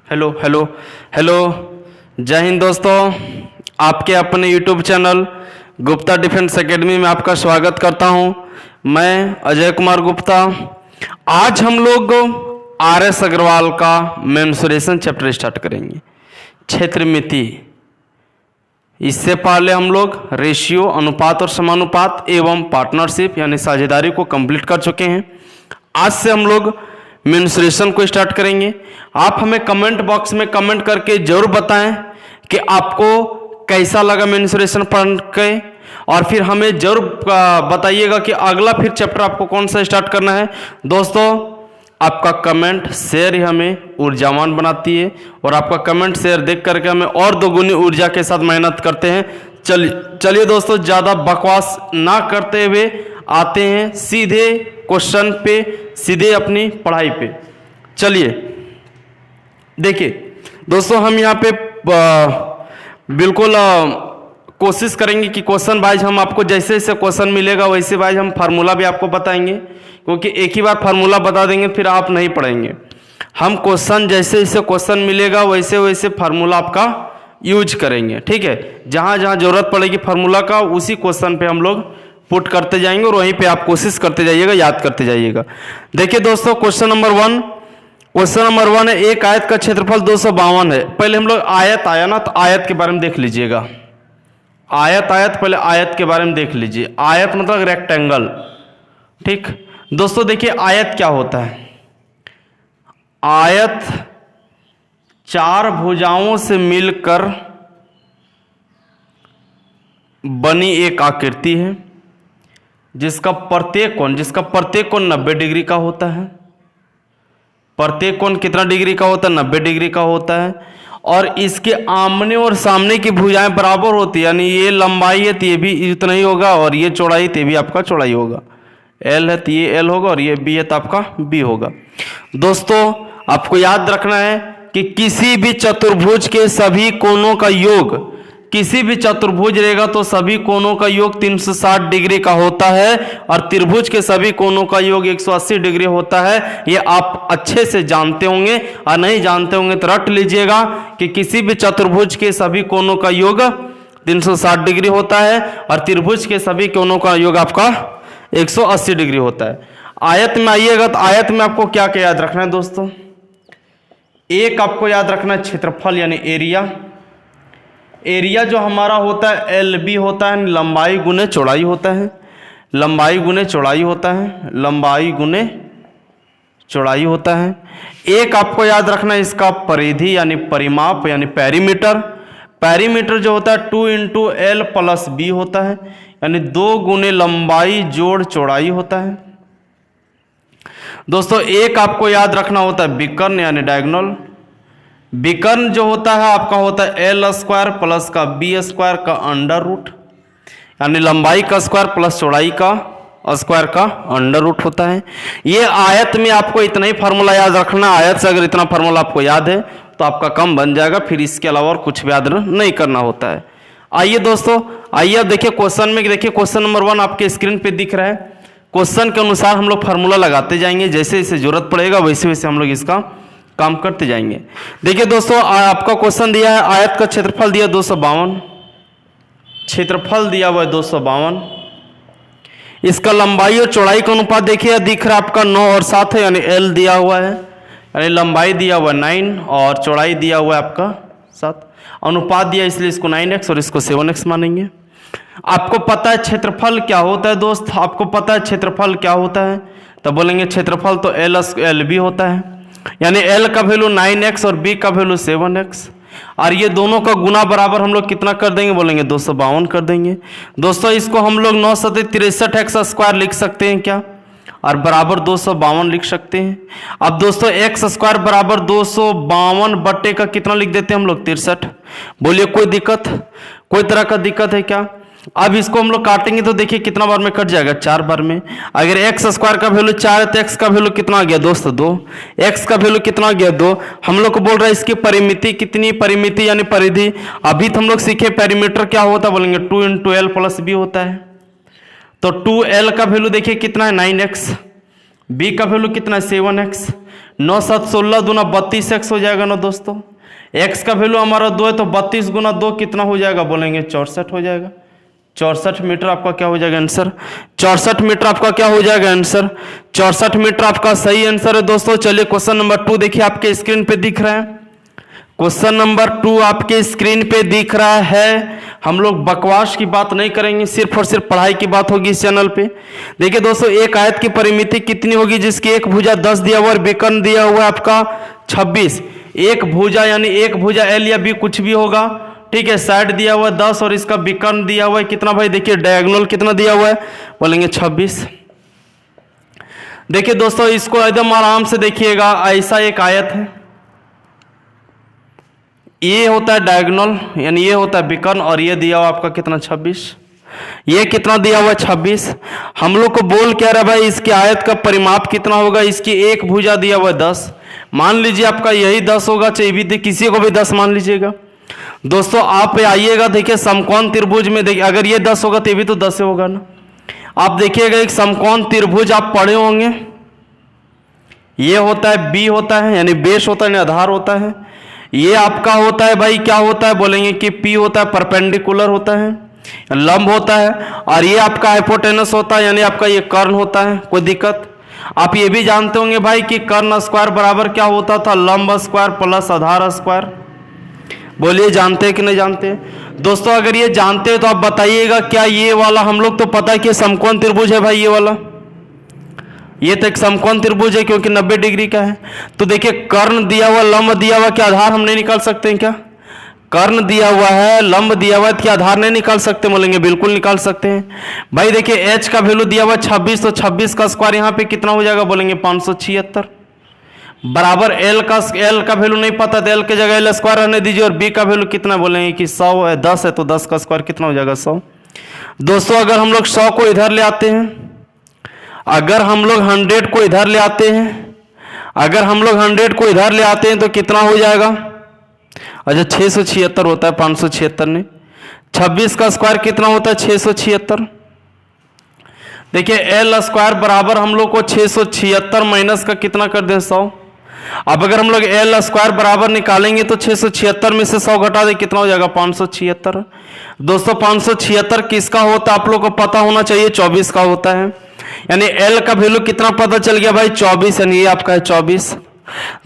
Hello hello hello, जय हिंद दोस्तों। आपके अपने YouTube channel Gupta defence academy में आपका स्वागत करता हूं। मैं अजय कुमार गुप्ता। आज हम लोग आर.एस. अग्रवाल का मेंसुरेशन चैप्टर स्टार्ट करेंगे, क्षेत्रमिति। इससे पहले हम लोग रेशियो, अनुपात और समानुपात एवं पार्टनरशिप यानी साझेदारी को कंप्लीट कर चुके हैं। आज से हम लोग मेंसुरेशन को स्टार्ट करेंगे। आप हमें कमेंट बॉक्स में कमेंट करके जरूर बताएं कि आपको कैसा लगा मेंसुरेशन पढ़ के, और फिर हमें जरूर बताइएगा कि अगला फिर चैप्टर आपको कौन सा स्टार्ट करना है। दोस्तों, आपका कमेंट शेयर ही हमें ऊर्जावान बनाती है, और आपका कमेंट शेयर देख करके हमें और दोगुनी ऊर्जा के साथ मेहनत करते हैं। चलिए दोस्तों, ज़्यादा बकवास ना करते हुए आते हैं सीधे क्वेश्चन पे, सीधे अपनी पढ़ाई पे। चलिए देखिए दोस्तों, हम यहाँ पे बिल्कुल कोशिश करेंगे कि क्वेश्चन वाइज हम आपको जैसे जैसे क्वेश्चन मिलेगा वैसे वाइज हम फार्मूला भी आपको बताएंगे, क्योंकि एक ही बार फार्मूला बता देंगे फिर आप नहीं पढ़ेंगे। हम क्वेश्चन जैसे जैसे क्वेश्चन मिलेगा वैसे वैसे फार्मूला आपका यूज करेंगे, ठीक है। जहाँ जहाँ जरूरत पड़ेगी फार्मूला का उसी क्वेश्चन पे हम लोग पुट करते जाएंगे, और वहीं पे आप कोशिश करते जाइएगा, याद करते जाइएगा। देखिए दोस्तों, क्वेश्चन नंबर वन है, एक आयत का क्षेत्रफल 252 है। पहले हम लोग आयत आया ना, तो आयत के बारे में देख लीजिएगा। आयत पहले आयत के बारे में देख लीजिए। आयत मतलब रेक्टेंगल, ठीक। दोस्तों देखिए, आयत क्या होता है? आयत चार भुजाओं से मिलकर बनी एक आकृति है जिसका प्रत्येक कोण 90 डिग्री का होता है। प्रत्येक कोण कितना डिग्री का होता है? 90 डिग्री का होता है। और इसके आमने और सामने की भुजाएं बराबर होती है, यानी ये लंबाई है तो ये भी इतना ही होगा, और ये चौड़ाई तो ये भी आपका चौड़ाई होगा। एल है तो ये एल होगा, और ये बी है तो आपका बी होगा। दोस्तों, आपको याद रखना है कि किसी भी चतुर्भुज के सभी कोणों का योग, किसी भी चतुर्भुज रहेगा तो सभी कोणों का योग 360 डिग्री का होता है, और त्रिभुज के सभी कोणों का योग 180 डिग्री होता है। ये आप अच्छे से जानते होंगे, और नहीं जानते होंगे तो रट लीजिएगा कि किसी भी चतुर्भुज के सभी कोणों का योग 360 डिग्री होता है, और त्रिभुज के सभी कोणों का योग आपका 180 डिग्री होता है। आयत में आइएगा तो आयत में आपको क्या क्या याद रखना है दोस्तों? एक आपको याद रखना है क्षेत्रफल यानी एरिया। एरिया जो हमारा होता है एल बी होता है, लंबाई गुने चौड़ाई होता है। लंबाई गुने चौड़ाई होता है, लंबाई गुने चौड़ाई होता है। एक आपको याद रखना है इसका परिधि यानी परिमाप यानी पेरीमीटर। पेरीमीटर जो होता है 2 × L + B होता है, यानी 2 गुने लंबाई जोड़ चौड़ाई होता है। दोस्तों, एक आपको याद रखना होता है विकर्ण यानी डायगोनल। विकर्ण जो होता है आपका होता है L² + का B² का √, यानी लंबाई का स्क्वायर प्लस चौड़ाई का स्क्वायर का √, होता है। ये आयत में आपको इतना ही फार्मूला याद रखना। आयत से अगर इतना फार्मूला आपको याद है तो आपका काम बन जाएगा, फिर इसके अलावा और कुछ भी याद नहीं करना होता है। आइए दोस्तों, आइए अब देखिए क्वेश्चन में। देखिए क्वेश्चन नंबर 1 आपके स्क्रीन पे दिख रहा है। क्वेश्चन के अनुसार हम लोग फार्मूला लगाते जाएंगे, जैसे जैसे जरूरत पड़ेगा वैसे वैसे हम लोग इसका काम करते जाएंगे। देखिए दोस्तों, आपका क्वेश्चन दिया है आयत का क्षेत्रफल दिया 252, क्षेत्रफल दिया हुआ है 252। इसका लंबाई और चौड़ाई का अनुपात देखिए दिख रहा है आपका 9 और 7 है, यानी L दिया हुआ है, यानी लंबाई दिया हुआ है 9 और चौड़ाई दिया हुआ है आपका 7। अनुपात दिया इसलिए इसको 9x और इसको 7x मानेंगे। आपको पता है क्षेत्रफल क्या होता है दोस्त? आपको पता है क्षेत्रफल क्या होता है? तो बोलेंगे क्षेत्रफल तो एल बी होता है, यानी L का वैल्यू 9x और B का वैल्यू 7x, और ये दोनों का गुना बराबर हम लोग कितना कर देंगे? बोलेंगे 252 कर देंगे। दोस्तों, इसको हम लोग 9 × 7 = 63x² लिख सकते हैं क्या? और बराबर 252 लिख सकते हैं। अब दोस्तों x² बराबर 252 बट्टे का कितना लिख देते हैं हम लोग? 63। बोलिए कोई दिक्कत, कोई तरह का दिक्कत है क्या? अब इसको हम लोग काटेंगे तो देखिए कितना बार में कट जाएगा? 4 बार में। अगर x² का वैल्यू 4 है तो x का वैल्यू कितना आ गया दोस्तों? 2। x का वैल्यू कितना आ गया? 2। हम लोग को बोल रहा है इसकी परिमिति कितनी? परिमिति यानी परिधि। अभी तो हम लोग सीखे पेरीमीटर क्या होता है, बोलेंगे 2 × L + B होता है। तो 2L का वैल्यू देखिए कितना है? 9x। B का वैल्यू कितना है? 7x। 9 7 16 दूना 32 एक्स हो जाएगा ना दोस्तों। एक्स का वैल्यू हमारा 2 है तो 32 गुना 2 कितना हो जाएगा बोलेंगे 64 हो जाएगा। 64 मीटर आपका क्या हो जाएगा आंसर। 64 मीटर आपका क्या हो जाएगा आंसर। 64 मीटर आपका सही आंसर है दोस्तों। चलिए क्वेश्चन नंबर 2 देखिए आपके स्क्रीन पे दिख रहा है। क्वेश्चन नंबर 2 आपके स्क्रीन पे दिख रहा है। हम लोग बकवास की बात नहीं करेंगे, सिर्फ और सिर्फ पढ़ाई की बात होगी इस चैनल पे। देखिए दोस्तों, एक आयत की परिमिति कितनी होगी जिसकी एक भुजा 10 दिया हुआ और विकर्ण दिया हुआ है आपका 26। एक भुजा यानी एक भुजा एल या बी कुछ भी होगा, ठीक है। साइड दिया हुआ है 10 और इसका विकर्ण दिया हुआ है कितना भाई, देखिए डायगोनल कितना दिया हुआ है बोलेंगे 26। देखिए दोस्तों, इसको एकदम आराम से देखिएगा। ऐसा एक आयत है, ये होता है डायगोनल यानी ये होता है विकर्ण और ये दिया हुआ आपका कितना 26। ये कितना दिया हुआ है 26। हम लोग को बोल क्या रहा है भाई, इसकी आयत का परिमाप कितना होगा। इसकी एक भुजा दिया हुआ है 10, मान लीजिए आपका यही 10 होगा, चाहिए भी किसी को भी 10 मान लीजिएगा। दोस्तों आप आइएगा, देखिए समकोण त्रिभुज में देखिए, अगर ये 10 होगा तो ये भी तो 10 होगा ना। आप देखिएगा एक समकोण त्रिभुज आप पढ़े होंगे, ये होता है बी होता है यानी बेस होता है यानी आधार होता है। ये आपका होता है भाई क्या होता है बोलेंगे कि पी होता है परपेंडिकुलर होता है, लंब होता है। और ये आपका हाइपोटेनस होता है यानी आपका ये कर्ण होता है। कोई दिक्कत। आप ये भी जानते होंगे भाई कि कर्ण स्क्वायर बराबर क्या होता था, लंब स्क्वायर प्लस आधार स्क्वायर। बोलिए जानते हैं कि नहीं जानते दोस्तों। अगर ये जानते हैं तो आप बताइएगा क्या ये वाला, हम लोग तो पता है कि समकोण त्रिभुज है भाई, ये वाला ये तो एक समकोण त्रिभुज है क्योंकि 90 डिग्री का है। तो देखिए कर्ण दिया हुआ लंब दिया हुआ, क्या आधार हम नहीं निकाल सकते हैं क्या। कर्ण दिया हुआ है लंब दिया हुआ है, क्या आधार नहीं निकाल सकते बोलेंगे, बिल्कुल निकाल सकते हैं भाई। देखिए h का वैल्यू दिया हुआ 26, तो 26 का स्क्वायर यहाँ पे कितना हो जाएगा बोलेंगे 576 बराबर l का वैल्यू नहीं पता तो l के जगह l स्क्वायर रहने दीजिए। और b का वैल्यू कितना बोलेंगे कि 100 है, 10 है तो 10 का स्क्वायर कितना हो जाएगा 100। दोस्तों अगर हम लोग 100 को इधर ले आते हैं, अगर हम लोग 100 को इधर ले आते हैं, अगर हम लोग 100 को इधर ले आते हैं तो कितना हो जाएगा। अच्छा 676 होता है, 576 नहीं। 26 का स्क्वायर कितना होता है 676। देखिए एल स्क्वायर बराबर हम लोग को 676 माइनस का कितना कर दें 100। अब अगर हम लोग एल स्क्वायर बराबर निकालेंगे तो 676 में से 100 घटा दे कितना हो जाएगा 576। दोस्तों 576 किसका होता है आप लोग को पता होना चाहिए, 24 का होता है। यानी एल का वैल्यू कितना पता चल गया भाई 24, यानी ये आपका है 24।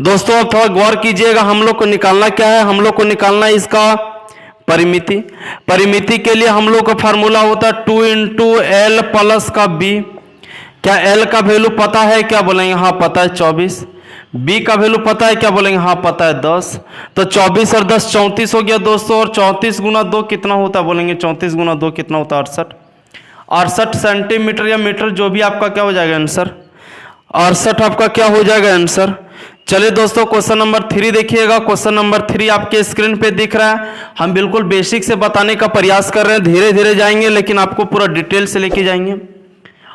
दोस्तों अब थोड़ा गौर कीजिएगा, हम लोग को निकालना क्या है, हम लोग को निकालना है इसका परिमिति। परिमिति के लिए हम लोग का फार्मूला होता है 2 इंटू एल प्लस का बी। क्या एल का वैल्यू पता है क्या बोलेंगे, हाँ पता है 24। बी का वैल्यू पता है क्या बोलेंगे, हाँ पता है 10। तो 24 और 10 34 हो गया दोस्तों। और 34 गुना 2 कितना होता है बोलेंगे, 34 गुना 2 कितना होता है 68 सेंटीमीटर या मीटर, जो भी आपका क्या हो जाएगा आंसर 68 आपका क्या हो जाएगा आंसर। चलिए दोस्तों क्वेश्चन नंबर 3 देखिएगा। क्वेश्चन नंबर 3 आपके स्क्रीन पे दिख रहा है। हम बिल्कुल बेसिक से बताने का प्रयास कर रहे हैं, धीरे धीरे जाएंगे लेकिन आपको पूरा डिटेल से लेके जाएंगे।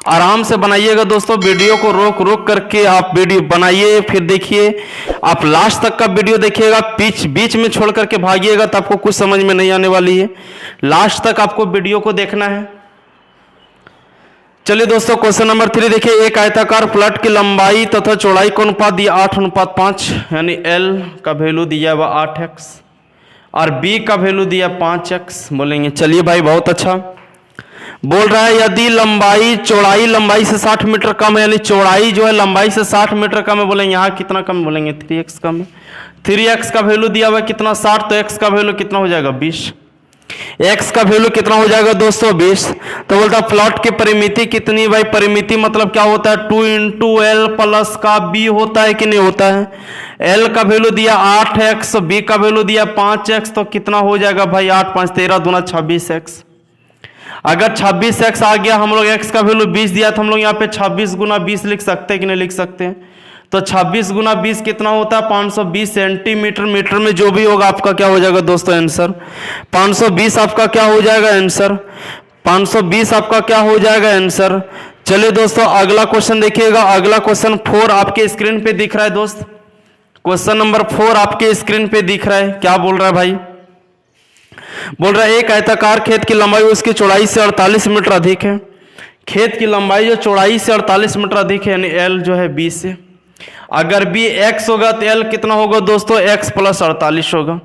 आराम से बनाइएगा दोस्तों, वीडियो को रोक रोक करके आप वीडियो बनाइए, फिर देखिए आप लास्ट तक का वीडियो देखिएगा। बीच में छोड़ करके भागिएगा तो आपको कुछ समझ में नहीं आने वाली है। लास्ट तक आपको वीडियो को देखना है। चलिए दोस्तों क्वेश्चन नंबर 3 देखिए। एक आयताकार प्लॉट की लंबाई तथा चौड़ाई का अनुपात दिया 8:5, यानी L का वैल्यू दिया हुआ 8x और B का वैल्यू दिया 5x बोलेंगे। चलिए भाई बहुत अच्छा। बोल रहा है यदि लंबाई चौड़ाई लंबाई से 60 मीटर कम है, यानी चौड़ाई जो है लंबाई से 60 मीटर कम है, बोलेंगे यहाँ कितना कम बोलेंगे 3x कम है। 3x का वैल्यू दिया हुआ कितना 60, तो x का वैल्यू कितना हो जाएगा 20। x का वैल्यू कितना हो जाएगा दोस्तों 20। तो बोलता है प्लॉट की परिमिति कितनी, भाई परिमिति मतलब क्या होता है 2 इंटू एल प्लस का b होता है कि नहीं होता है। l का वैल्यू दिया 8x, b का वैल्यू दिया 5x, तो कितना हो जाएगा भाई 8 5 13 दूना 26x। अगर 26x आ गया, हम लोग x का वैल्यू 20 दिया तो हम लोग यहाँ पे 26 गुना 20 लिख सकते हैं कि नहीं लिख सकते हैं। तो 26 गुना 20 कितना होता है 520 सेंटीमीटर। मीटर में जो भी होगा आपका क्या हो जाएगा दोस्तों आंसर 520 आपका क्या हो जाएगा आंसर 520 आपका क्या हो जाएगा आंसर। चलिए दोस्तों अगला क्वेश्चन देखिएगा। अगला क्वेश्चन 4 आपके स्क्रीन पे दिख रहा है दोस्त। क्वेश्चन नंबर 4 आपके स्क्रीन पे दिख रहा है। क्या बोल रहा है भाई, बोल रहा है एक आयताकार खेत की लंबाई उसकी चौड़ाई से 48 मीटर अधिक है। खेत की लंबाई जो चौड़ाई से 48 मीटर अधिक है, यानी एल जो है 20 से। अगर बी x होगा तो l कितना होगा दोस्तों, x प्लस 48 होगा।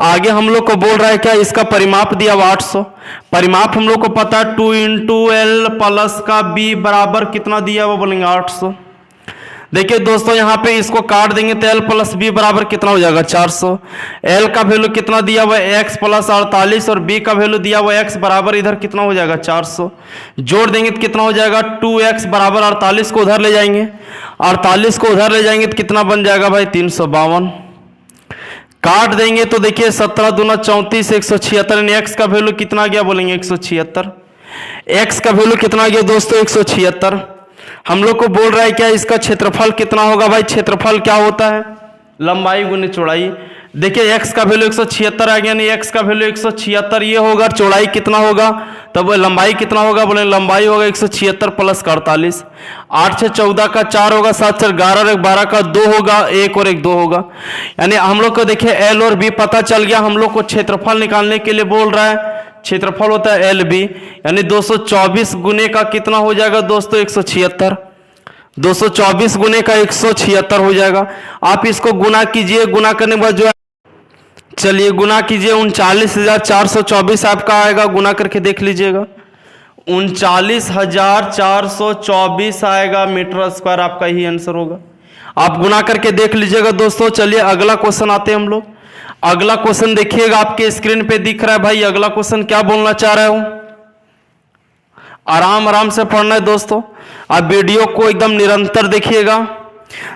आगे हम लोग को बोल रहा है क्या, इसका परिमाप दिया हुआ 800। परिमाप हम लोग को पता है 2 इंटू एल प्लस का बी बराबर कितना दिया हुआ, बोलेंगे 800। देखिए दोस्तों यहाँ पे इसको काट देंगे तो एल प्लस बी बराबर कितना हो जाएगा 400। एल का वैल्यू कितना दिया हुआ है x प्लस 48 और बी का वैल्यू दिया हुआ है x बराबर इधर कितना हो जाएगा 400। जोड़ देंगे तो कितना हो जाएगा 2x बराबर 48 को उधर ले जाएंगे, 48 को उधर ले जाएंगे तो कितना बन जाएगा भाई 352। काट देंगे तो देखिए 17 दूना 34 176, यानी x का वैल्यू कितना गया, बोलेंगे 176। x का वैल्यू कितना गया दोस्तों 176। हम लोग को बोल रहा है क्या, इसका क्षेत्रफल कितना होगा भाई, क्षेत्रफल क्या होता है लंबाई गुने चौड़ाई। देखिए x का वैल्यू 176 आ गया, यानी x का वैल्यू 176 ये होगा, चौड़ाई कितना होगा तब लंबाई कितना होगा, बोले लंबाई होगा 176 प्लस 48। 8 6 14 का 4 होगा, 7 4 11 और 12 का 2 होगा, 1 और 1 2 होगा। यानी हम लोग को देखिए एल और बी पता चल गया। हम लोग को क्षेत्रफल निकालने के लिए बोल रहा है, क्षेत्रफल होता है एल बी, यानी 224 गुने का कितना हो जाएगा दोस्तों 176। 224 गुने का 176 हो जाएगा। आप इसको गुना कीजिए, गुना करने के बाद जो है, चलिए गुना कीजिए, 39,424 आपका आएगा, गुना करके देख लीजिएगा 39,424 आएगा मीटर स्क्वायर, आपका ही आंसर होगा। आप गुना करके देख लीजिएगा दोस्तों। चलिए अगला क्वेश्चन आते हैं हम लोग। अगला क्वेश्चन देखिएगा, आपके स्क्रीन पे दिख रहा है भाई। अगला क्वेश्चन क्या बोलना चाह रहा हूं, आराम आराम से पढ़ना है दोस्तों, आप वीडियो को एकदम निरंतर देखिएगा।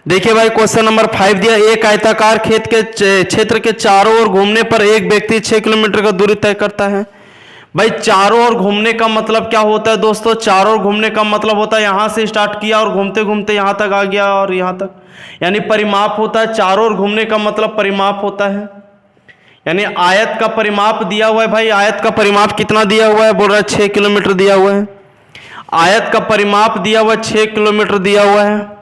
देखिए भाई क्वेश्चन नंबर 5 दिया, एक आयताकार खेत के क्षेत्र के चारों ओर घूमने पर एक व्यक्ति 6 किलोमीटर का दूरी तय करता है। भाई चारों ओर घूमने का मतलब क्या होता है दोस्तों, चारों ओर घूमने का मतलब होता है यहां से स्टार्ट किया और घूमते घूमते यहां तक आ गया और यहां तक, यानी परिमाप होता है। चारों ओर घूमने का मतलब परिमाप होता है, यानी आयत का परिमाप दिया हुआ है। भाई आयत का परिमाप कितना दिया हुआ है, बोल रहा है 6 किलोमीटर दिया हुआ है। आयत का परिमाप दिया हुआ 6 किलोमीटर दिया हुआ है।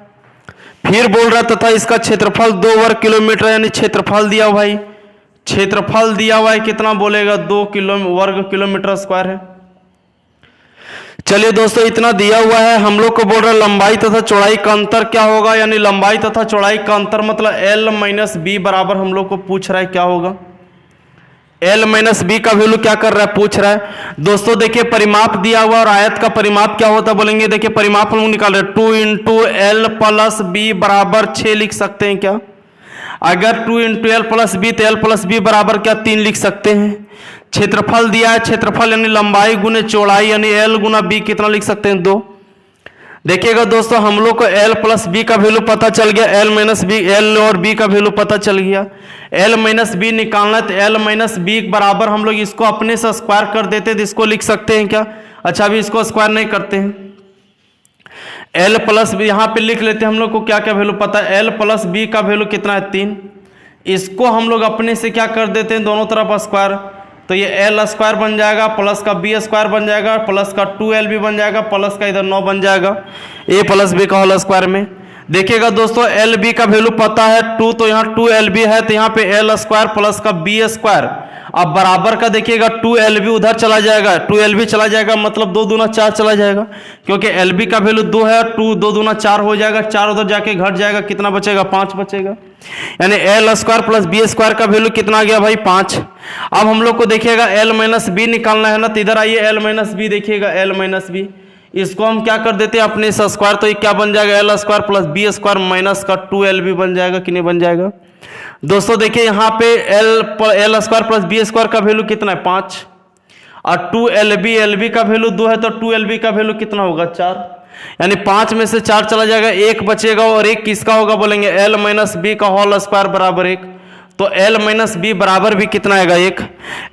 फिर बोल रहा तथा इसका क्षेत्रफल 2 वर्ग किलोमीटर, यानी क्षेत्रफल दिया हुआ भाई, क्षेत्रफल दिया हुआ है कितना बोलेगा 2 वर्ग किलोमीटर स्क्वायर है। चलिए दोस्तों इतना दिया हुआ है। हम लोग को बोल रहा है लंबाई तथा चौड़ाई का अंतर क्या होगा, यानी लंबाई तथा चौड़ाई का अंतर मतलब एल माइनस बी बराबर हम लोग को पूछ रहा है क्या होगा, एल माइनस बी का वैल्यू क्या कर रहा है पूछ रहा है दोस्तों। देखिए परिमाप दिया हुआ और आयत का परिमाप क्या होता है बोलेंगे, देखिए परिमाप हम लोग निकाल रहे हैं 2 इंटू एल प्लस बी बराबर 6 लिख सकते हैं क्या। अगर 2 इंटू एल प्लस बी तो एल प्लस बी बराबर क्या 3 लिख सकते हैं। क्षेत्रफल दिया है, क्षेत्रफल यानी लंबाई गुने चौड़ाई, यानी एल गुना बी कितना लिख सकते हैं 2। देखिएगा दोस्तों हम लोग को एल प्लस बी का वैल्यू पता चल गया, एल माइनस बी, एल और बी का वैल्यू पता चल गया। एल माइनस बी निकालना है तो एल माइनस बी बराबर हम लोग इसको अपने से स्क्वायर कर देते हैं तो इसको लिख सकते हैं क्या। अच्छा अभी इसको स्क्वायर नहीं करते हैं, एल प्लस बी यहाँ पे लिख लेते हैं। हम लोग को क्या क्या वैल्यू पता है, एल प्लस बी का वैल्यू कितना है 3। इसको हम लोग अपने से क्या कर देते हैं दोनों तरफ स्क्वायर, तो ये एल स्क्वायर बन जाएगा प्लस का बी स्क्वायर बन जाएगा प्लस का 2l भी बन जाएगा प्लस का इधर 9 बन जाएगा ए प्लस बी का होल स्क्वायर में। देखिएगा दोस्तों एल बी का वैल्यू पता है 2, तो यहाँ 2l भी है तो यहाँ पे एल स्क्वायर प्लस का बी स्क्वायर। अब बराबर का देखिएगा 2l भी उधर चला जाएगा, 2l भी चला जाएगा मतलब 2 दूना 4 चला जाएगा, क्योंकि एल बी का वैल्यू 2 है, 2 दूना 4 हो जाएगा, 4 उधर जाके घट जाएगा, कितना बचेगा 5 बचेगा। यानी L square plus B square का वैल्यू कितना आ गया भाई 5। अब हम लोग को देखिएगा एल माइनस बी निकालना है ना, तो इधर आइए एल माइनस बी देखिएगा, एल माइनस बी इसको हम क्या कर देते हैं अपने से स्क्वायर, तो ये क्या बन जाएगा L square plus B square minus का 2l भी बन जाएगा कि नहीं बन जाएगा। दोस्तों देखिए यहाँ पे L square plus B square का वैल्यू कितना है 5 और 2l बी का वैल्यू 2 है तो 2l बी का वैल्यू कितना होगा 4, यानी 5 में से 4 चला जाएगा, 1 बचेगा और 1 किसका होगा बोलेंगे एल माइनस बी का होल स्क्वायर बराबर 1। तो एल माइनस बी बराबर भी कितना आएगा 1,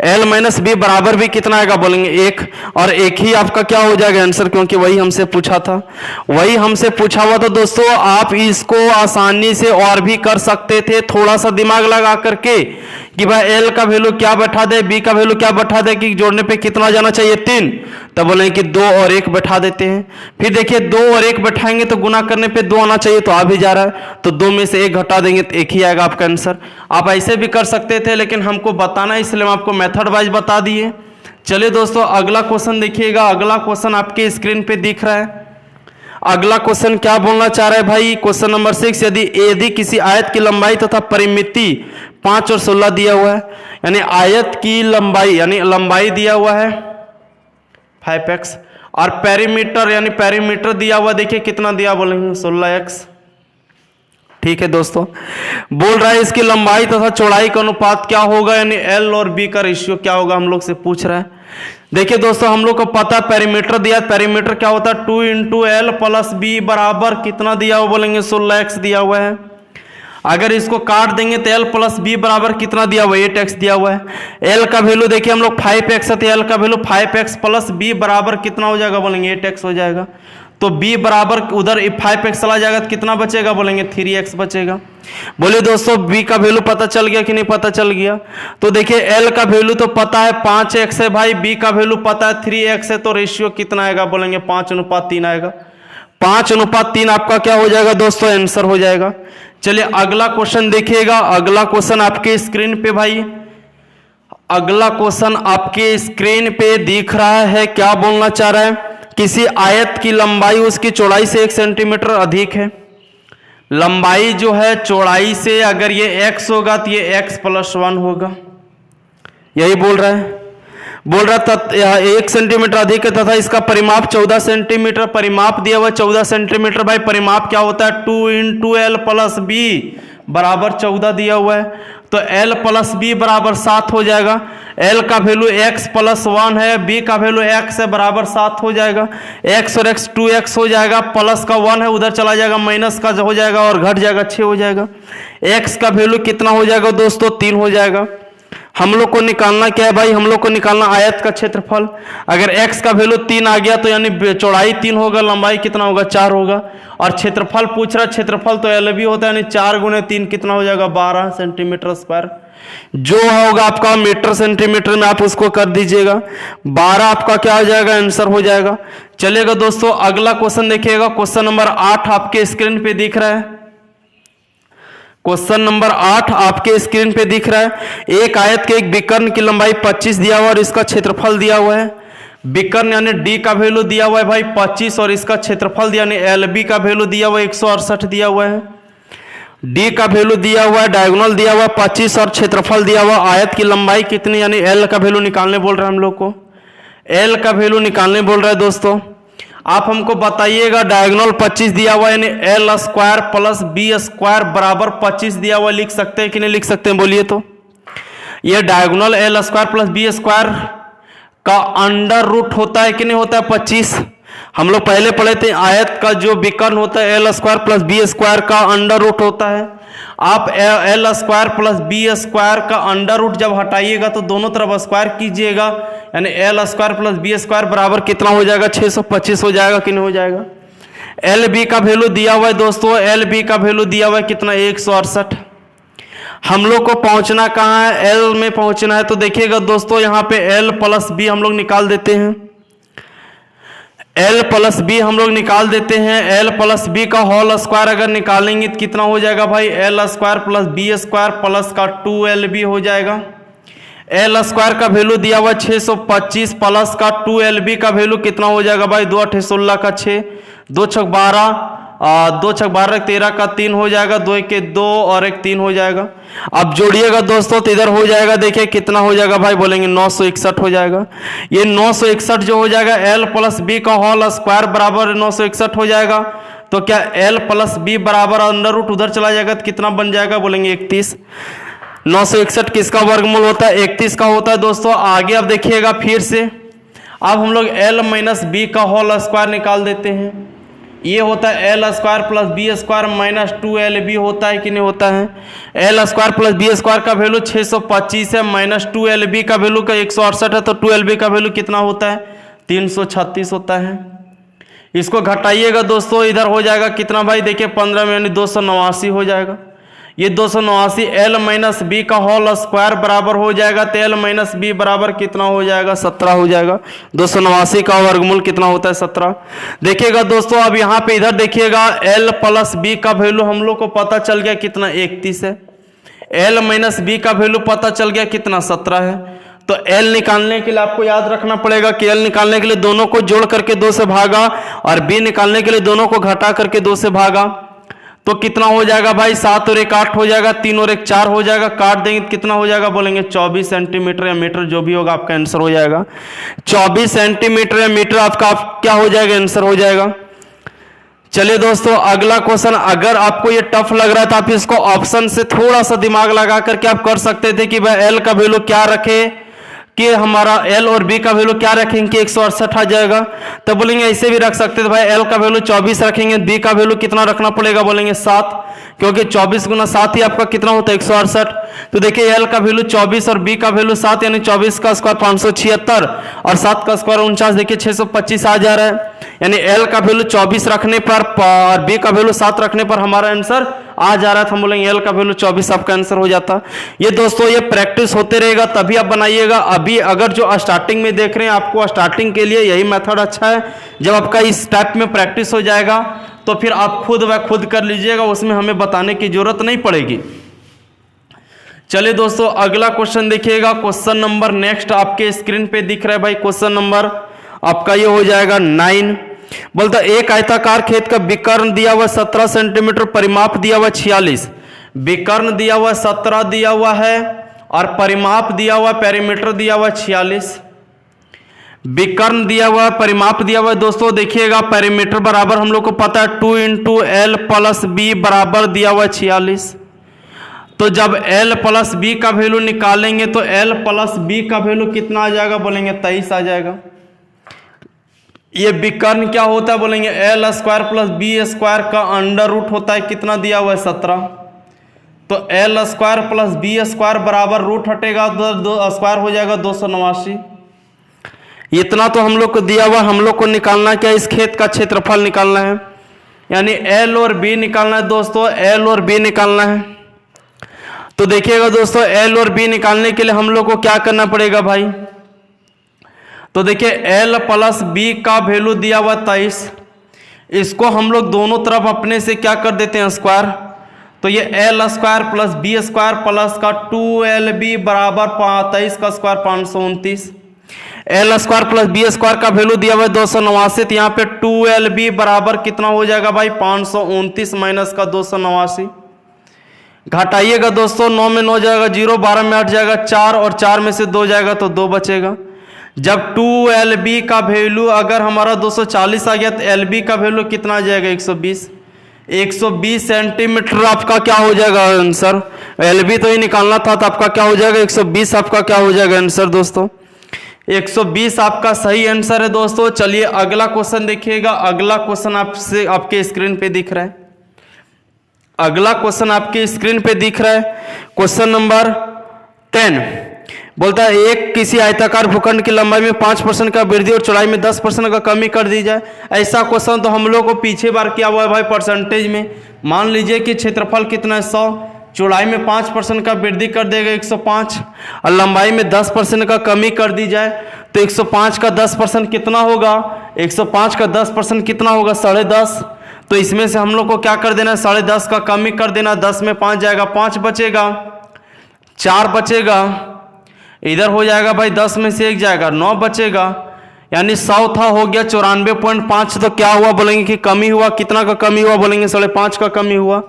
एल माइनस बी बराबर भी कितना आएगा बोलेंगे 1, और 1 ही आपका क्या हो जाएगा आंसर, क्योंकि वही हमसे पूछा था, वही हमसे पूछा हुआ। तो दोस्तों आप इसको आसानी से और भी कर सकते थे, थोड़ा सा दिमाग लगा करके कि भाई एल का वैल्यू क्या बैठा दे, बी का वैल्यू क्या बैठा दे, कि जोड़ने पे कितना जाना चाहिए 3, तब बोलेंगे कि 2 और 1 बैठा देते हैं। फिर देखिए 2 और 1 बैठाएंगे तो गुना करने पे 2 आना चाहिए, तो आ भी जा रहा है, तो 2 में से 1 घटा देंगे तो 1 ही आएगा आपका आंसर। आप ऐसे भी कर सकते थे लेकिन हमको बताना है इसलिए हम आपको मेथड वाइज बता दिए। चलिए दोस्तों अगला क्वेश्चन देखिएगा, अगला क्वेश्चन आपके स्क्रीन पे दिख रहा है। अगला क्वेश्चन क्या बोलना चाह रहा है भाई, क्वेश्चन नंबर 6, यदि किसी आयत की लंबाई तथा परिमिति 5 और 16 दिया हुआ है, यानी आयत की लंबाई यानी लंबाई दिया हुआ है 5x और पेरीमीटर यानी पेरीमीटर दिया हुआ, देखिए कितना दिया बोलेंगे 16x। ठीक है दोस्तों, बोल रहा है इसकी लंबाई तथा चौड़ाई का अनुपात क्या होगा, यानी L और B का रेशियो क्या होगा, हम लोग से पूछ रहा है। देखिए दोस्तों, हम लोग को पता है पेरीमीटर दिया, पेरीमीटर क्या होता है 2 × L + B बराबर कितना दिया हुआ बोलेंगे 16x दिया हुआ है। अगर इसको काट देंगे तो L + B बराबर कितना दिया हुआ है 8x दिया हुआ है। L का वैल्यू देखिए हम लोग 5x है, तो L का वैल्यू 5x + B बराबर कितना हो जाएगा बोलेंगे 8x हो जाएगा। तो B बराबर उधर 5x चला जाएगा तो कितना बचेगा बोलेंगे 3x बचेगा। बोलिए दोस्तों, B का वैल्यू पता चल गया कि नहीं पता चल गया। तो देखिए L का वैल्यू तो पता है 5x है भाई, B का वैल्यू पता है 3x है, तो रेशियो कितना आएगा बोलेंगे 5:3 आएगा। 5:3 आपका क्या हो जाएगा दोस्तों, आंसर हो जाएगा। चलिए अगला क्वेश्चन देखिएगा। अगला क्वेश्चन आपके स्क्रीन पे भाई, अगला क्वेश्चन आपके स्क्रीन पे दिख रहा है। क्या बोलना चाह रहा है, किसी आयत की लंबाई उसकी चौड़ाई से 1 सेंटीमीटर अधिक है। लंबाई जो है चौड़ाई से अगर ये x होगा तो ये x + 1 होगा, यही बोल रहा है। बोल रहा 1 सेंटीमीटर अधिक है तथा इसका परिमाप 14 सेंटीमीटर, परिमाप दिया हुआ 14 सेंटीमीटर। भाई परिमाप क्या होता है 2 × L + B बराबर 14 दिया हुआ है, तो L + B बराबर 7 हो जाएगा। L का वैल्यू x + 1 है, B का वैल्यू x है बराबर 7 हो जाएगा। x और x 2x हो जाएगा, प्लस का 1 है उधर चला जाएगा, माइनस का हो जाएगा और घट जाएगा 6 हो जाएगा। x का वैल्यू कितना हो जाएगा दोस्तों 3 हो जाएगा। हम लोग को निकालना क्या है भाई, हम लोग को निकालना आयत का क्षेत्रफल। अगर x का वैल्यू 3 आ गया तो यानी चौड़ाई 3 होगा, लंबाई कितना होगा 4 होगा, और क्षेत्रफल पूछ रहा है, क्षेत्रफल तो LB होता है, यानी 4 × 3 कितना हो जाएगा 12 सेंटीमीटर स्क्वायर। जो होगा आपका मीटर सेंटीमीटर में आप उसको कर दीजिएगा, 12 आपका क्या हो जाएगा आंसर हो जाएगा। चलिएगा दोस्तों अगला क्वेश्चन देखिएगा। क्वेश्चन नंबर 8 आपके स्क्रीन पे दिख रहा है। क्वेश्चन नंबर 8 आपके स्क्रीन पे दिख रहा है। एक आयत के एक विकर्ण की लंबाई 25 दिया हुआ और इसका क्षेत्रफल दिया हुआ है। विकर्ण यानी D का वैल्यू दिया हुआ है भाई 25 और इसका क्षेत्रफल यानी LB का वैल्यू दिया हुआ है 168 दिया हुआ है। D का वैल्यू दिया हुआ है, डायगोनल दिया हुआ है 25 और क्षेत्रफल दिया हुआ। आयत की लंबाई कितनी यानी L का वैल्यू निकालने बोल रहा है हम लोग को, L का वैल्यू निकालने बोल रहा है दोस्तों। आप हमको बताइएगा, डायगोनल 25 दिया हुआ है यानी L² + B² बराबर 25 दिया हुआ, लिख सकते हैं कि नहीं लिख सकते हैं बोलिए। तो ये डायगोनल L² + B² का अंडर रूट होता है कि नहीं होता है 25। हम लोग पहले पढ़े थे आयत का जो विकर्ण होता है L² + B² का अंडर रूट होता है। आप L² + B² का अंडर रूट जब हटाइएगा तो दोनों तरफ स्क्वायर कीजिएगा, यानी L² + B² बराबर कितना हो जाएगा 625 हो जाएगा कि नहीं हो जाएगा। LB का वैल्यू दिया हुआ है दोस्तों, LB का वैल्यू दिया हुआ है कितना 168। हम लोग को पहुंचना कहाँ है, L में पहुंचना है। तो देखिएगा दोस्तों यहाँ पे L + B हम लोग निकाल देते हैं, L + B हम लोग निकाल देते हैं। L + B का होल स्क्वायर अगर निकालेंगे तो कितना हो जाएगा भाई L² + B² प्लस का 2LB हो जाएगा। L² का वैल्यू दिया हुआ 625 प्लस का 2LB का वैल्यू कितना हो जाएगा भाई 2 × 8 = 16 का 6, 2 × 12 2 × 12 13 का 3 हो जाएगा, 2 × 1 2 और 1 3 हो जाएगा। अब जोड़िएगा दोस्तों तो इधर हो जाएगा, देखिए कितना हो जाएगा भाई बोलेंगे 961 हो जाएगा। ये 961 जो हो जाएगा L + B का होल स्क्वायर बराबर 961 हो जाएगा। तो क्या L + B बराबर अंडर रूट उधर चला जाएगा तो कितना बन जाएगा बोलेंगे 31। 961 किसका वर्गमूल होता है 31 का होता है दोस्तों। आगे अब देखिएगा फिर से, अब हम लोग L - B का होल स्क्वायर निकाल देते हैं। ये होता है L² + B² - 2LB होता है कि नहीं होता है। L² + B² का वैल्यू 625 है, माइनस 2LB का वैल्यू का 168 है, तो 2LB का वैल्यू कितना होता है 336 होता है। इसको घटाइएगा दोस्तों, इधर हो जाएगा कितना भाई देखिए 15 में यानी 289 हो जाएगा। ये 289 L - B का होल स्क्वायर बराबर हो जाएगा, तो L - B बराबर कितना हो जाएगा 17 हो जाएगा। 289 का वर्गमूल कितना होता है 17। देखिएगा दोस्तों अब यहाँ पे इधर देखिएगा L + B का वैल्यू हम लोग को पता चल गया कितना 31 है, L - B का वैल्यू पता चल गया कितना 17 है। तो L निकालने के लिए आपको याद रखना पड़ेगा कि L निकालने के लिए दोनों को जोड़ करके 2 से भागा और B निकालने के लिए दोनों को घटा करके 2 से भागा। तो कितना हो जाएगा भाई, 7 और 1 8 हो जाएगा, 3 और 1 4 हो जाएगा, काट देंगे तो कितना हो जाएगा बोलेंगे 24 सेंटीमीटर या मीटर, जो भी होगा आपका आंसर हो जाएगा 24 सेंटीमीटर या मीटर आपका क्या हो जाएगा, आंसर हो जाएगा। चलिए दोस्तों अगला क्वेश्चन, अगर आपको ये टफ लग रहा है तो आप इसको ऑप्शन से थोड़ा सा दिमाग लगा करके आप कर सकते थे कि भाई L का वैल्यू क्या रखे, कि हमारा L और B का वैल्यू क्या रखेंगे, 168 आ जाएगा। तो बोलेंगे ऐसे भी रख सकते थे भाई, L का वैल्यू 24 रखेंगे, B का वैल्यू कितना रखना पड़ेगा बोलेंगे 7, क्योंकि 24 गुना 7 ही आपका कितना होता है 168। तो देखिए L का वैल्यू 24 और B का वैल्यू 7, यानी 24 का स्क्वायर 576 और 7 का स्क्वायर 49, देखिए 625 आ जा रहा है। यानी L का वैल्यू 24 रखने पर और B का वैल्यू 7 रखने पर हमारा आंसर आ जा रहा था, हम बोलेंगे L का वैल्यू 24 आपका आंसर हो जाता। ये दोस्तों ये प्रैक्टिस होते रहेगा तभी आप बनाइएगा। अभी अगर जो स्टार्टिंग में देख रहे हैं, आपको स्टार्टिंग के लिए यही मेथड अच्छा है। जब आपका इस टाइप में प्रैक्टिस हो जाएगा तो फिर आप खुद व खुद कर लीजिएगा, उसमें हमें बताने की जरूरत नहीं पड़ेगी। चलिए दोस्तों अगला क्वेश्चन देखिएगा। क्वेश्चन नंबर नेक्स्ट आपके स्क्रीन पे दिख रहा है भाई, क्वेश्चन नंबर आपका ये हो जाएगा 9। बोलता एक आयताकार खेत का विकर्ण दिया हुआ 17 सेंटीमीटर, परिमाप दिया हुआ 46, विकर्ण दिया हुआ 17 दिया हुआ है और परिमाप दिया हुआ पेरीमीटर दिया हुआ 46। विकर्ण दिया हुआ परिमाप दिया हुआ दोस्तों देखिएगा, पेरीमीटर बराबर हम लोग को पता है 2 × L + B बराबर दिया हुआ 46। तो जब L + B का वैल्यू निकालेंगे तो L + B का वैल्यू कितना आ जाएगा बोलेंगे 23 आ जाएगा। ये विकर्ण क्या होता है बोलेंगे L² + B² का अंडर रूट होता है, कितना दिया हुआ है 17। तो L² + B² बराबर रूट हटेगा तो स्क्वायर हो जाएगा 289। इतना तो हम लोग को दिया हुआ, हम लोग को निकालना क्या, इस खेत का क्षेत्रफल निकालना है, यानी L और B निकालना है दोस्तों, L और B निकालना है। तो देखिएगा दोस्तों L और B निकालने के लिए हम लोग को क्या करना पड़ेगा भाई, तो देखिए L + B का वैल्यू दिया हुआ 23, इसको हम लोग दोनों तरफ अपने से क्या कर देते हैं स्क्वायर। तो ये L² + B² प्लस का 2LB बराबर 23 का स्क्वायर 529। L² + B² का वैल्यू दिया हुआ है 289, तो यहाँ पे 2LB बराबर कितना हो जाएगा भाई 529 माइनस का 289। घटाइएगा दोस्तों, 9 में 9 जाएगा 0, 12 में 8 जाएगा 4 और 4 में से 2 जाएगा तो 2 बचेगा। जब 2LB का वैल्यू अगर हमारा 240 आ गया तो LB का वैल्यू कितना आ जाएगा 120। 120 सेंटीमीटर आपका क्या हो जाएगा आंसर, LB तो ही निकालना था तो आपका क्या हो जाएगा 120 आपका क्या हो जाएगा आंसर दोस्तों, 120 आपका सही आंसर है दोस्तों। चलिए अगला क्वेश्चन देखिएगा। अगला क्वेश्चन आपसे आपके स्क्रीन पे दिख रहा है, अगला क्वेश्चन आपके स्क्रीन पे दिख रहा है, क्वेश्चन नंबर 10। बोलता है एक किसी आयताकार भूखंड की लंबाई में 5% का वृद्धि और चौड़ाई में 10% का कमी कर दी जाए। ऐसा क्वेश्चन तो हम लोग को पीछे बार किया हुआ है भाई परसेंटेज में। मान लीजिए कि क्षेत्रफल कितना है 100, चौड़ाई में 5% का वृद्धि कर देगा 105 और लंबाई में 10% का कमी कर दी जाए तो 105 का 10% कितना होगा, 105 का 10% कितना होगा 10.5। तो इसमें से हम लोग को क्या कर देना है 10.5 का कमी कर देना, 10 में 5 जाएगा 5 बचेगा, 4 बचेगा, इधर हो जाएगा भाई 10 में से 1 जाएगा 9 बचेगा, यानी 100 था हो गया 94.5। तो क्या हुआ बोलेंगे कि कमी हुआ, कितना का कमी हुआ बोलेंगे 5.5 का कमी हुआ,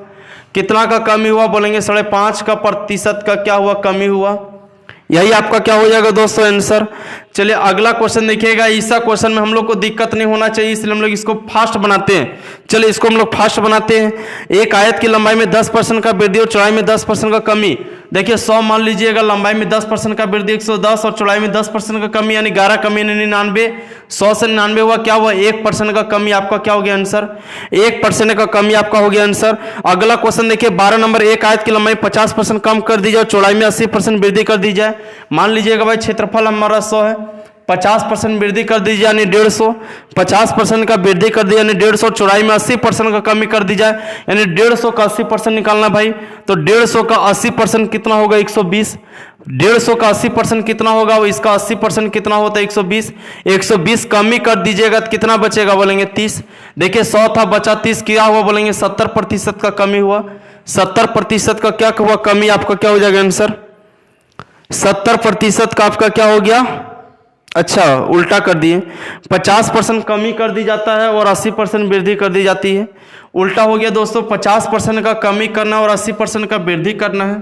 कितना का कमी हुआ बोलेंगे 5.5 का प्रतिशत का क्या हुआ कमी हुआ। यही आपका क्या हो जाएगा दोस्तों आंसर। चलिए अगला क्वेश्चन देखिएगा। ऐसा क्वेश्चन में हम लोग को दिक्कत नहीं होना चाहिए इसलिए हम लोग इसको फास्ट बनाते हैं। चलिए इसको हम लोग फास्ट बनाते हैं। एक आयत की लंबाई में 10% का वृद्धि और चौड़ाई में 10% का कमी। देखिए 100 मान लीजिएगा, लंबाई में 10% का वृद्धि 110 और चौड़ाई में 10% का कमी यानी 11 कमी 99। 100 से 99 हुआ क्या हुआ 1% का कमी, आपका क्या हो गया आंसर 1% का कमी आपका हो गया आंसर। अगला क्वेश्चन देखिए 12 नंबर। एक आयत की लंबाई 50% कम कर दी जाए, चौड़ाई में 80% वृद्धि कर दी जाए। मान लीजिएगा भाई क्षेत्रफल हमारा 100 है, 50% वृद्धि कर दीजिए यानी 150, 50% का वृद्धि कर दिया यानी 150, चौड़ाई में 80% का कमी कर दी जाए यानी 150 का 80% निकालना भाई। तो 150 का 80% कितना होगा 120, 150 का 80% कितना होगा, इसका 80% कितना होता है 120। 120 कमी कर दीजिएगा तो कितना बचेगा बोलेंगे 30। देखिए 100 था बचा 30, क्या हुआ बोलेंगे 70% का कमी हुआ। 70% का क्या हुआ कमी, आपका क्या हो जाएगा आंसर 70% का आपका क्या हो गया, अच्छा उल्टा कर दिए, 50% कमी कर दी जाता है और 80% वृद्धि कर दी जाती है। उल्टा हो गया दोस्तों, 50% का कमी करना और 80% का वृद्धि करना है।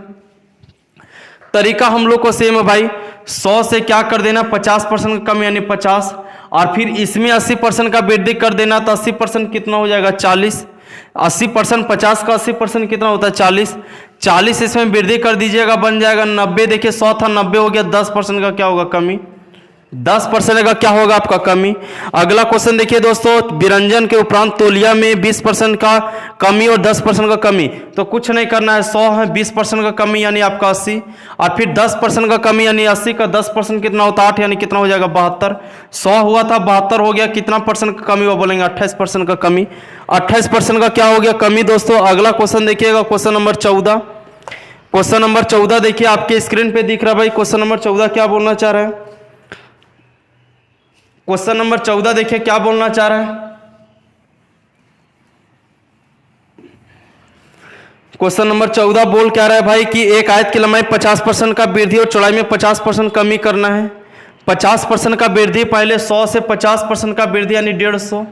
तरीका हम लोग को सेम है भाई, 100 से क्या कर देना, 50% का कम यानी 50, और फिर इसमें 80% का वृद्धि कर देना, तो 80% कितना हो जाएगा 40, 80%, 50 का 80% कितना होता है 40, 40 इसमें वृद्धि कर दीजिएगा, बन जाएगा 90। देखिए 100 था 90 हो गया, 10% का क्या होगा कमी, 10% का क्या होगा आपका कमी। अगला क्वेश्चन देखिए दोस्तों, विरंजन के उपरांत तौलिया में 20% का कमी और 10% का कमी, तो कुछ नहीं करना है, 100 है, 20% का कमी यानी आपका 80, और फिर 10% का कमी यानी 80 का 10% कितना होता है 8, यानी कितना हो जाएगा 72। 100 हुआ था 72 हो गया, कितना परसेंट का कमी हुआ बोलेंगे 28% का कमी, 28% का क्या हो गया कमी दोस्तों। अगला क्वेश्चन देखिएगा, क्वेश्चन नंबर 14, क्वेश्चन नंबर 14 देखिए आपके स्क्रीन पे दिख रहा है भाई, क्वेश्चन नंबर 14 क्या बोलना चाह रहा है, क्वेश्चन नंबर 14 देखिए क्या बोलना चाह रहा है। क्वेश्चन नंबर 14 बोल क्या रहा है भाई कि एक आयत की लंबाई 50% का वृद्धि और चौड़ाई में 50% कमी करना है। 50% का वृद्धि, पहले 100 से 50% का वृद्धि यानी 150,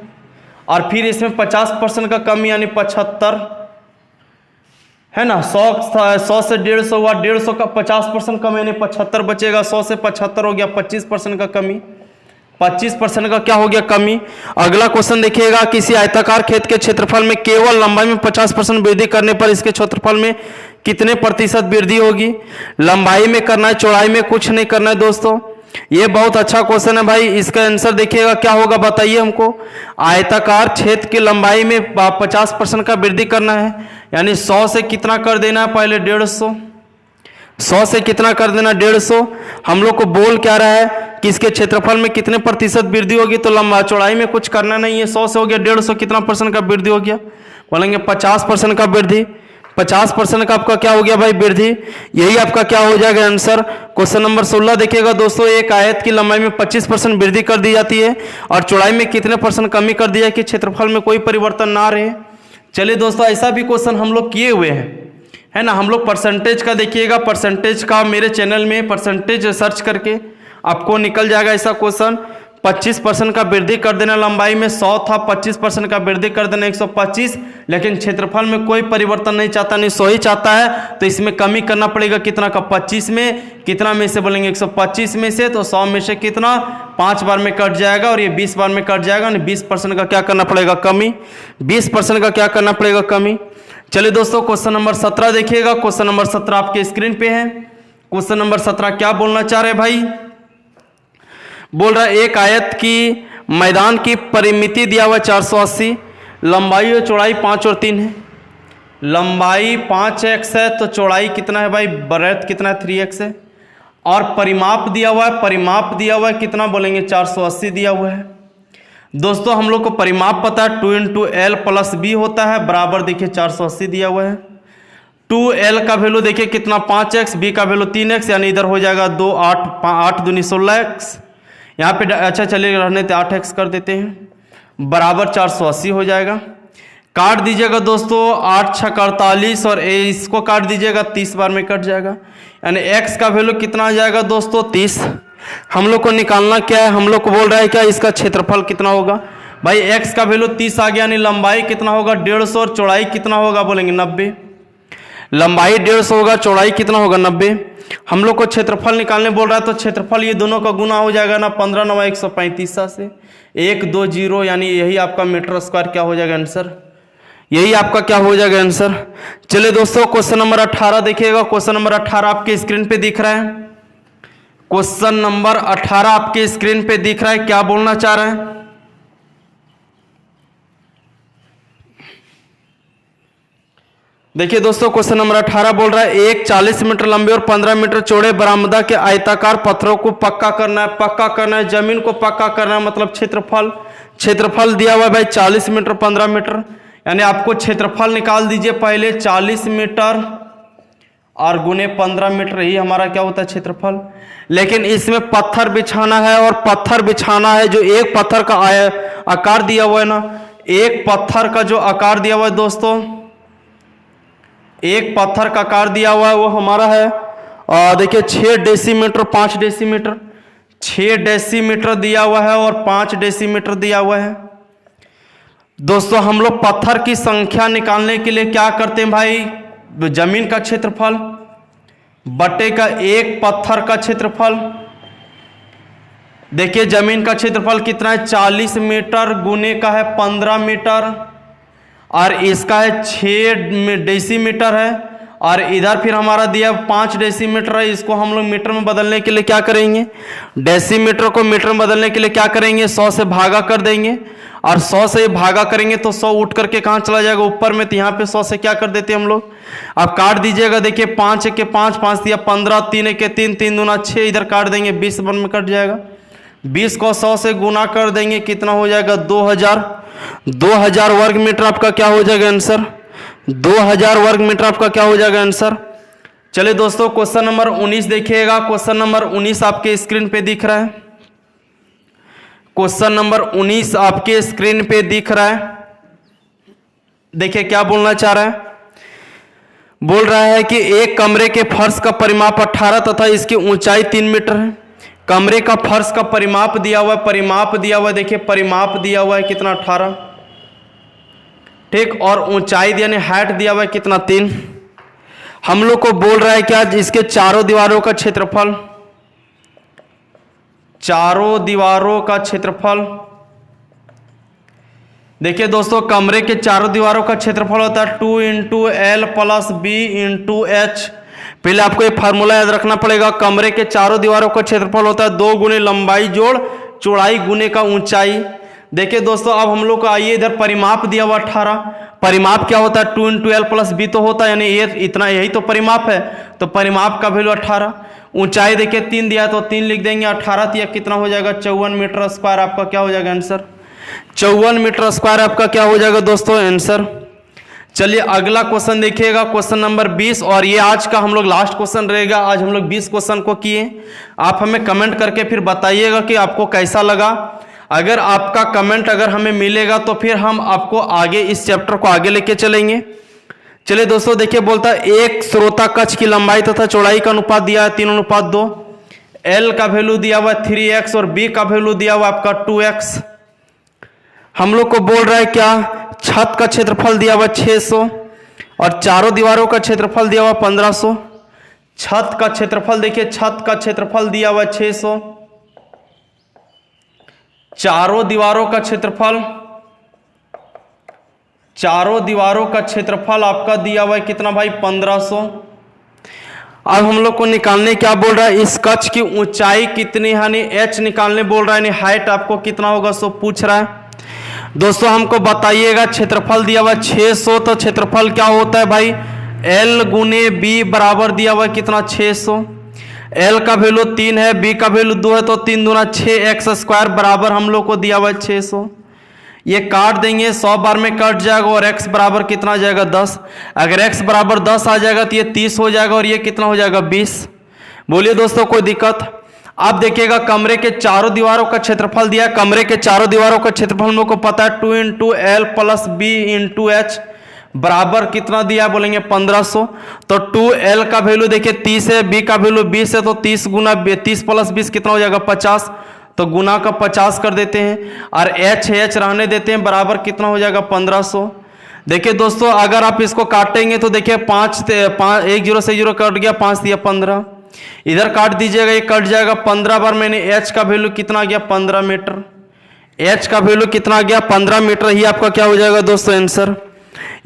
और फिर इसमें 50% का कमी यानी 75 है ना। 100 से 150 हुआ, 150 का 50% कम यानी 75 बचेगा, 100 से 75 हो गया, 25% का कमी, 25% का क्या हो गया कमी। अगला क्वेश्चन देखिएगा, किसी आयताकार खेत के क्षेत्रफल में केवल लंबाई में 50% वृद्धि करने पर इसके क्षेत्रफल में कितने प्रतिशत वृद्धि होगी। लंबाई में करना है, चौड़ाई में कुछ नहीं करना है दोस्तों। ये बहुत अच्छा क्वेश्चन है भाई, इसका आंसर देखिएगा क्या होगा बताइए हमको। आयताकार क्षेत्र की लंबाई में 50% का वृद्धि करना है, यानी 100 से कितना कर देना है पहले 150, 100 से कितना कर देना 150। हम लोग को बोल क्या रहा है कि इसके क्षेत्रफल में कितने प्रतिशत वृद्धि होगी, तो लंबा चौड़ाई में कुछ करना नहीं है, 100 से हो गया 150, कितना परसेंट का वृद्धि हो गया बोलेंगे 50% का वृद्धि, 50% का आपका क्या हो गया भाई वृद्धि, यही आपका क्या हो जाएगा आंसर। क्वेश्चन नंबर 16 देखिएगा दोस्तों, एक आयत की लंबाई में 25% वृद्धि कर दी जाती है और चौड़ाई में कितने परसेंट कमी कर दी जाए कि क्षेत्रफल में कोई परिवर्तन ना रहे। चलिए दोस्तों, ऐसा भी क्वेश्चन हम लोग किए हुए हैं, है ना। हम लोग परसेंटेज का देखिएगा, परसेंटेज का मेरे चैनल में परसेंटेज सर्च करके आपको निकल जाएगा ऐसा क्वेश्चन। 25% का वृद्धि कर देना, लंबाई में 100 था, 25% का वृद्धि कर देना 125, लेकिन क्षेत्रफल में कोई परिवर्तन नहीं चाहता, नहीं 100 ही चाहता है, तो इसमें कमी करना पड़ेगा कितना का 25 में, कितना में से बोलेंगे 125 में से, तो 100 में से कितना 5 बार में कट जाएगा और ये 20 बार में कट जाएगा, 20% का क्या करना पड़ेगा कमी, 20% का क्या करना पड़ेगा कमी। चलिए दोस्तों, क्वेश्चन नंबर 17 देखिएगा, क्वेश्चन नंबर 17 आपके स्क्रीन पे है। क्वेश्चन नंबर 17 क्या बोलना चाह रहे भाई, बोल रहा है एक आयत की मैदान की परिमिति दिया हुआ 480, लंबाई और चौड़ाई 5 और 3 है। लंबाई 5x है तो चौड़ाई कितना है भाई, ब्रेथ कितना है 3x है, और परिमाप दिया हुआ है, परिमाप दिया हुआ है कितना बोलेंगे 480 दिया हुआ है। दोस्तों हम लोग को परिमाप पता है 2 × L + B होता है, बराबर देखिए 480 दिया हुआ है। 2L का वैल्यू देखिए कितना 5x, B का वैल्यू 3x, यानी इधर हो जाएगा 2 8 दूनी 16x, यहाँ पे अच्छा चलिए रहने तो 8x कर देते हैं, बराबर 480 हो जाएगा। काट दीजिएगा दोस्तों, 8 × 6 = 48 और इसको काट दीजिएगा 30 बार में कट जाएगा, यानी x का वैल्यू कितना आ जाएगा दोस्तों 30। हम लोग को निकालना क्या है, हम लोग को बोल रहा है क्या इसका क्षेत्रफल कितना होगा भाई, x का वैल्यू 30 आ गया, यानी लंबाई कितना होगा 150 और चौड़ाई कितना होगा बोलेंगे 90। लंबाई 150 होगा, चौड़ाई कितना होगा 90। हम लोग को क्षेत्रफल निकालने बोल रहा है, तो क्षेत्रफल ये दोनों का गुना हो जाएगा ना, 15 × 9 = 135 से 120, यानी यही आपका मीटर स्क्वायर क्या हो जाएगा आंसर, यही आपका क्या हो जाएगा आंसर। चलिए दोस्तों, क्वेश्चन नंबर 18 देखिएगा, क्वेश्चन नंबर 18 आपके स्क्रीन पे दिख रहा है। क्वेश्चन नंबर 18 आपके स्क्रीन पे दिख रहा है, क्या बोलना चाह रहे हैं। देखिए दोस्तों, क्वेश्चन नंबर 18 बोल रहा है एक 40 मीटर लंबे और 15 मीटर चौड़े बरामदा के आयताकार पत्थरों को पक्का करना है, पक्का करना है, जमीन को पक्का करना है, मतलब क्षेत्रफल, क्षेत्रफल दिया हुआ है भाई 40 मीटर 15 मीटर, यानी आपको क्षेत्रफल निकाल दीजिए पहले 40 मीटर और गुने 15 मीटर, ही हमारा क्या होता है क्षेत्रफल। लेकिन इसमें पत्थर बिछाना है, और पत्थर बिछाना है, जो एक पत्थर का आकार दिया हुआ है ना, एक पत्थर का जो आकार दिया हुआ है दोस्तों, एक पत्थर का आकार दिया हुआ है वो हमारा है देखिए 6 डेसीमीटर 5 डेसीमीटर, 6 डेसीमीटर दिया हुआ है और 5 डेसीमीटर दिया हुआ है। दोस्तों हम लोग पत्थर की संख्या निकालने के लिए क्या करते हैं भाई, जमीन का क्षेत्रफल बटे का एक पत्थर का क्षेत्रफल। देखिए जमीन का क्षेत्रफल कितना है, 40 मीटर गुने का है 15 मीटर और इसका है 6 डेसीमीटर है, और इधर फिर हमारा दिया 5 डेसीमीटर है। इसको हम लोग मीटर में बदलने के लिए क्या करेंगे, डेसीमीटर को मीटर में बदलने के लिए क्या करेंगे, 100 से भागा कर देंगे, और 100 से भागा करेंगे तो 100 उठ करके कहाँ चला जाएगा, ऊपर में। तो यहाँ पे 100 से क्या कर देते हैं हम लोग, अब काट दीजिएगा। देखिए 5 के 5, 5 दिया 15, 3 के 3, 3 दूना 6, इधर काट देंगे 20 वन में कट जाएगा। 20 को 100 से गुना कर देंगे, कितना हो जाएगा 2000 वर्ग मीटर आपका क्या हो जाएगा आंसर, 2000 वर्ग मीटर आपका क्या हो जाएगा आंसर। चलिए दोस्तों क्वेश्चन नंबर 19 देखिएगा। क्वेश्चन नंबर 19 आपके स्क्रीन पे दिख रहा है, क्वेश्चन नंबर 19 आपके स्क्रीन पे दिख रहा है। देखिए क्या बोलना चाह रहा है, बोल रहा है कि एक कमरे के फर्श का परिमाप 18 तथा इसकी ऊंचाई 3 मीटर है। कमरे का फर्श का परिमाप दिया हुआ है, परिमाप दिया हुआ है, देखिए परिमाप दिया हुआ है कितना 18, ठीक, और ऊंचाई यानी हाइट दिया हुआ है कितना 3। हम लोग को बोल रहा है क्या, इसके चारों दीवारों का क्षेत्रफल, चारों दीवारों का क्षेत्रफल। देखिए दोस्तों कमरे के चारों दीवारों का क्षेत्रफल होता है 2 × L + B × H। पहले आपको ये फार्मूला याद रखना पड़ेगा, कमरे के चारों दीवारों का क्षेत्रफल होता है 2 गुने लंबाई जोड़ चौड़ाई गुने का ऊंचाई। देखिए दोस्तों अब हम लोग को आइए, इधर परिमाप दिया हुआ 18, परिमाप क्या होता है 2 × L + B तो होता है, यानी ये इतना, यही तो परिमाप है, तो परिमाप का वैल्यू 18। ऊंचाई देखिए 3 दिया तो 3 लिख देंगे, 18 या कितना हो जाएगा 54 मीटर स्क्वायर आपका क्या हो जाएगा आंसर, 54 मीटर स्क्वायर आपका क्या हो जाएगा दोस्तों आंसर। चलिए अगला क्वेश्चन देखिएगा, क्वेश्चन नंबर 20, और ये आज का हम लोग लास्ट क्वेश्चन रहेगा। आज हम लोग 20 क्वेश्चन को किए। आप हमें कमेंट करके फिर बताइएगा कि आपको कैसा लगा। अगर आपका कमेंट अगर हमें मिलेगा तो फिर हम आपको आगे इस चैप्टर को आगे लेके चलेंगे। चलिए दोस्तों देखिए बोलता है एक श्रोता कक्ष की लंबाई तथा चौड़ाई का अनुपात दिया है 3:2, L का वैल्यू दिया हुआ है 3x और B का वैल्यू दिया हुआ आपका 2x। हम लोग को बोल रहा है क्या, छत का क्षेत्रफल दिया हुआ 600 और चारों दीवारों का क्षेत्रफल दिया हुआ 1500। छत का क्षेत्रफल देखिए, छत का क्षेत्रफल दिया हुआ 600, चारों दीवारों का क्षेत्रफल, चारों दीवारों का क्षेत्रफल आपका दिया हुआ है कितना भाई 1500। अब हम लोग को निकालने क्या बोल रहा है, इस कक्ष की ऊंचाई कितनी, यानी h निकालने बोल रहा है, यानी हाइट आपको कितना होगा सो पूछ रहा है। दोस्तों हमको बताइएगा, क्षेत्रफल दिया हुआ 600, तो क्षेत्रफल क्या होता है भाई L गुने B बराबर दिया हुआ है कितना 600। L का वैल्यू 3 है, B का वैल्यू 2 है, तो 3 दूना 6x² बराबर हम लोग को दिया हुआ है 600। ये काट देंगे, 100 बार में कट जाएगा और x बराबर कितना आ जाएगा 10। अगर x बराबर 10 आ जाएगा तो ये 30 हो जाएगा और ये कितना हो जाएगा 20। बोलिए दोस्तों कोई दिक्कत। आप देखिएगा कमरे के चारों दीवारों का क्षेत्रफल दिया है, कमरे के चारों दीवारों का क्षेत्रफल हम लोग को पता है 2 × L + B × H बराबर कितना दिया है बोलेंगे 1500। तो 2L का वैल्यू देखिए 30 है, B का वैल्यू 20 है, तो 30 गुना 30 + 20 कितना हो जाएगा 50, तो गुना का 50 कर देते हैं और H रहने देते हैं, बराबर कितना हो जाएगा 1500। देखिए दोस्तों अगर आप इसको काटेंगे तो देखिए 5 1 0 से 0 कट गया, 5 दिया 15, इधर काट दीजिएगा ये कट जाएगा 15 बार, मैंने H का वैल्यू कितना गया 15 मीटर, H का वैल्यू कितना गया 15 मीटर। ही आपका क्या हो जाएगा दोस्तों आंसर,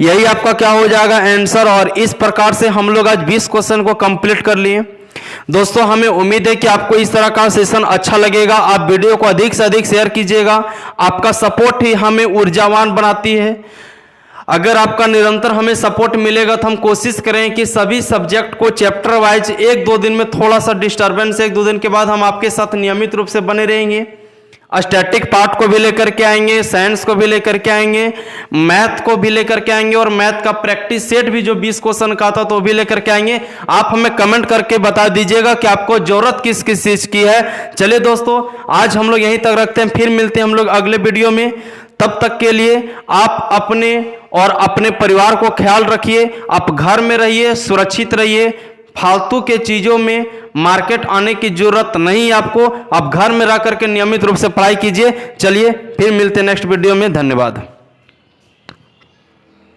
यही आपका क्या हो जाएगा आंसर। और इस प्रकार से हम लोग आज 20 क्वेश्चन को कंप्लीट कर लिए। दोस्तों हमें उम्मीद है कि आपको इस तरह का सेशन अच्छा लगेगा। आप वीडियो को अधिक से अधिक शेयर कीजिएगा, आपका सपोर्ट ही हमें ऊर्जावान बनाती है। अगर आपका निरंतर हमें सपोर्ट मिलेगा तो हम कोशिश करें कि सभी सब्जेक्ट को चैप्टर वाइज 1-2 दिन में थोड़ा सा डिस्टर्बेंस, 1-2 दिन के बाद हम आपके साथ नियमित रूप से बने रहेंगे। स्टैटिक पार्ट को भी लेकर के आएंगे, साइंस को भी लेकर के आएंगे, मैथ को भी लेकर के आएंगे और मैथ का प्रैक्टिस सेट भी जो 20 क्वेश्चन का था तो भी लेकर के आएंगे। आप हमें कमेंट करके बता दीजिएगा कि आपको जरूरत किस किस चीज की है। चलिए दोस्तों आज हम लोग यहीं तक रखते हैं, फिर मिलते हैं हम लोग अगले वीडियो में। तब तक के लिए आप अपने और अपने परिवार को ख्याल रखिए, आप घर में रहिए, सुरक्षित रहिए। फालतू के चीज़ों में मार्केट आने की जरूरत नहीं है आपको। आप घर में रह करके नियमित रूप से पढ़ाई कीजिए। चलिए फिर मिलते हैं नेक्स्ट वीडियो में। धन्यवाद।